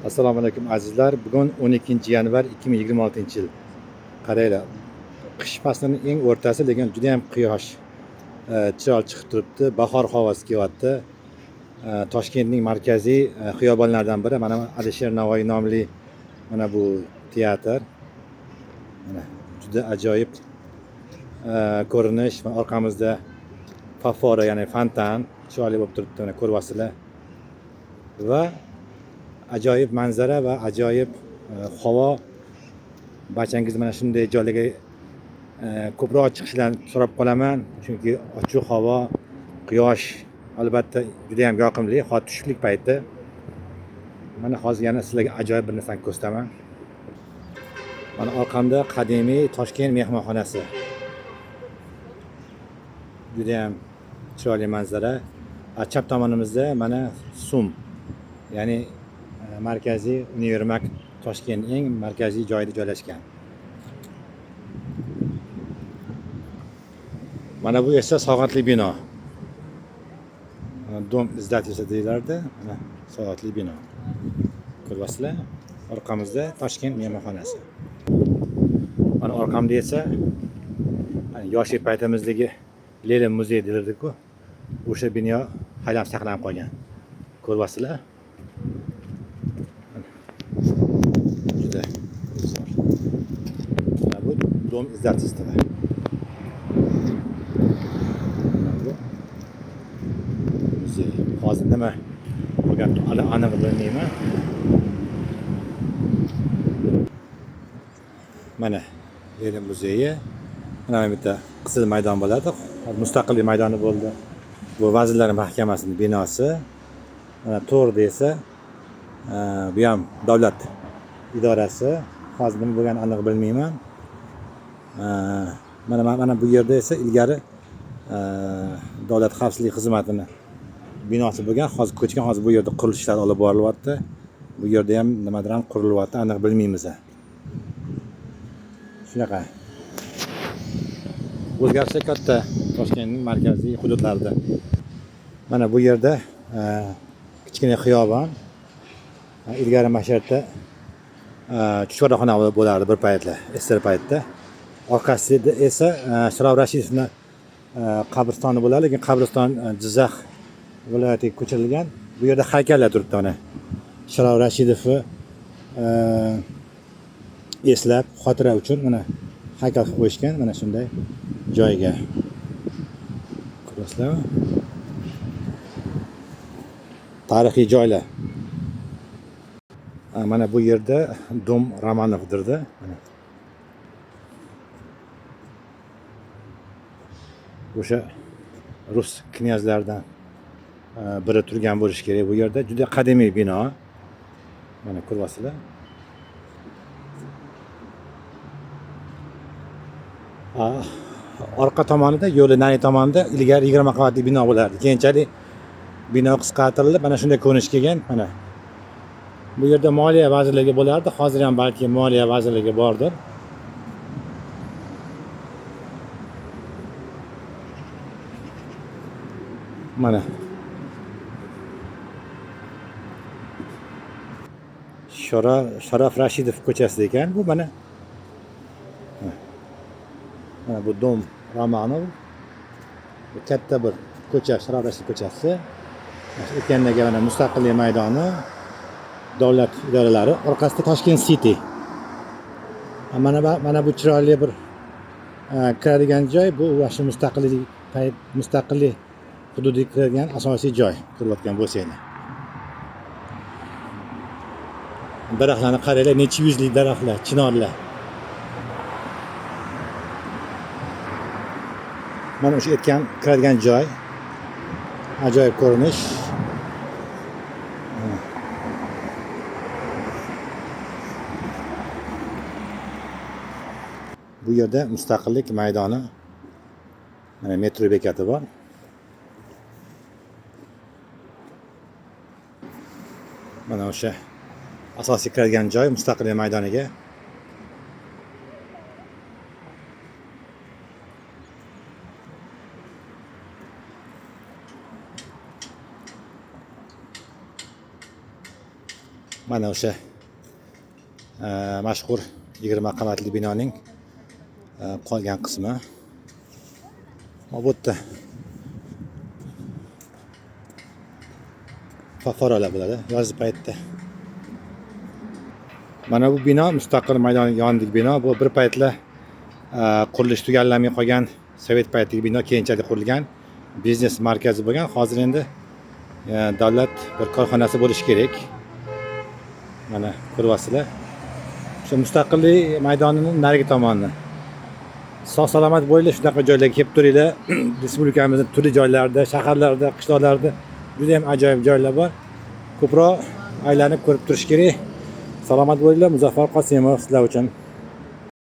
Assalomu alaykum azizlar. Bugun 12 yanvar 2026-yil. Qaranglar. Qish faslining eng o'rtasi, lekin juda ham quyosh chiroyli chiqib turibdi. Bahor havosi kelyapti. Toshkentning markaziy xiyobonlaridan biri mana Alisher Navoiy nomli mana bu teatr. Mana juda ajoyib ko'rinish va orqamizda favvora, ya'ni fontan chiroyli bo'lib turibdi. Mana ko'ryapsizlar. Va ajoyib manzara va ajoyib havo. Barchangiz mana shunday joylarga ko'proq chiqishlarni so'rab qolaman, chunki ochiq havo, quyosh albatta juda ham yoqimli, hozir tushlik payti. Mana hozir yana sizlarga ajoyib bir narsani ko'rsataman. Mana orqamda qadimiy Toshkent mehmonxonasi. Juda ham chiroyli manzara. Chap tomonimizda mana SUM, ya'ni markaziy univermak, Toshkentning eng markaziy joyida joylashgan. Mana bu esa soatli bino. Dom izdательство deyilardi. Mana soatli bino. Ko'ryapsizlar? Orqamizda Toshkent mehmonxonasi. Mana orqamda esa yoshlik paytimizdagi Lenin muzeyi deyiladi-ku. O'sha bino hali saqlanib qolgan. Ko'ryapsizlar? Juda zo'r. Mana bu Dom izdательство. Hozir nima bo'lgan aniq bilmayman. Mana Lenin muzeyi. Mana bu yerda Qizil maydon bo'ladi. Mustaqillik maydoni bo'ldi. Bu Vazirlar Mahkamasining binosi. Mana to'g'rida esa bu ham davlat idorasi. Hozir nima bo'lgan aniq bilmayman. Mana bu yerda esa ilgari davlat xavfsizlik xizmatining binosi bo'lgan, hozir ko'chgan, hozir bu yerda qurilishlar olib borilyapti. Bu yerda ham nimadir ham qurilyapti, aniq bilmaymiz. Shunaqa. O'zgarishlar katta Toshkentning markaziy hududlarida. Mana bu yerda kichkina xiyobon. Ilgari mana shu yerda chuchvaraxona bo'lardi bir paytlar, eski paytda. Orqasida esa Sharof Rashidovning qabristoni bo'ladi, lekin qabriston Jizzax viloyatiga ko'chirilgan. Bu yerda haykallar turibdi mana. Sharof Rashidovni eslab, xotira uchun mana haykal qilib qo'yishgan, mana shunday joyga. Ko'rasizlarmi? Tarixiy joylar. Mana bu yerda Dom Romanovdirda. O'sha rus knyazlaridan biri turgan bo'lishi kerak. Bu yerda juda qadimiy bino. Mana ko'ryapsizlar. Orqa tomonida, yo'li nari tomonida ilgari 20 qavatli bino bo'lardi. Keyinchalik bino qisqartirilib, mana shunday ko'rinish kelgan. Mana bu yerda Moliya vazirligi bo'lardi. Hozir ham balki Moliya vazirligi bordir. Mana Sharof Rashidov ko'chasi ekan bu. Mana bu Dom Romanov. Bu katta bir ko'cha, Sharof Rashidov ko'chasi. Ekanlarga mana Mustaqillik maydoni, davlat idoralari, orqasida Toshkent City. Mana bu chiroyli bir kiradigan joy. Bu o'sha mustaqillik hududiga kiradigan asosiy joy ko'rayotgan bo'lsangiz. Daraxtlarni qaranglar, necha yuzli daraxtlar, chinorlar. Mana o'sha aytgan kiradigan joy. Ajoyib ko'rinish. Bu yerda Mustaqillik maydoni, mana metro bekati bor. Mana o'sha asosiy kiradigan joy Mustaqillik maydoniga. Mana o'sha mashhur 20 qavatli binoning qolgan qismi. Bu yerda favvoralar bo'ladi yoz paytida. Mana bu bino mustaqil maydon yonidagi bino. Bu bir paytlar qurilish tugallanmay qolgan sovet paytidagi bino, keyinchalik qurilgan biznes markazi bo'lgan. Hozir endi davlat bir korxonasi bo'lishi kerak. Mana ko'ryapsizlar. Shu mustaqillik maydonining narigi tomoni. Sog' salomat bo'linglar, shunaqa joylarga kelib turinglar. Respublikamizning turli joylarida, shaharlarda, qishloqlarda juda ham ajoyib joylar bor. Ko'proq aylanib ko'rib turish kerak. Salomat bo'linglar. Muzaffar Qosimov sizlar uchun.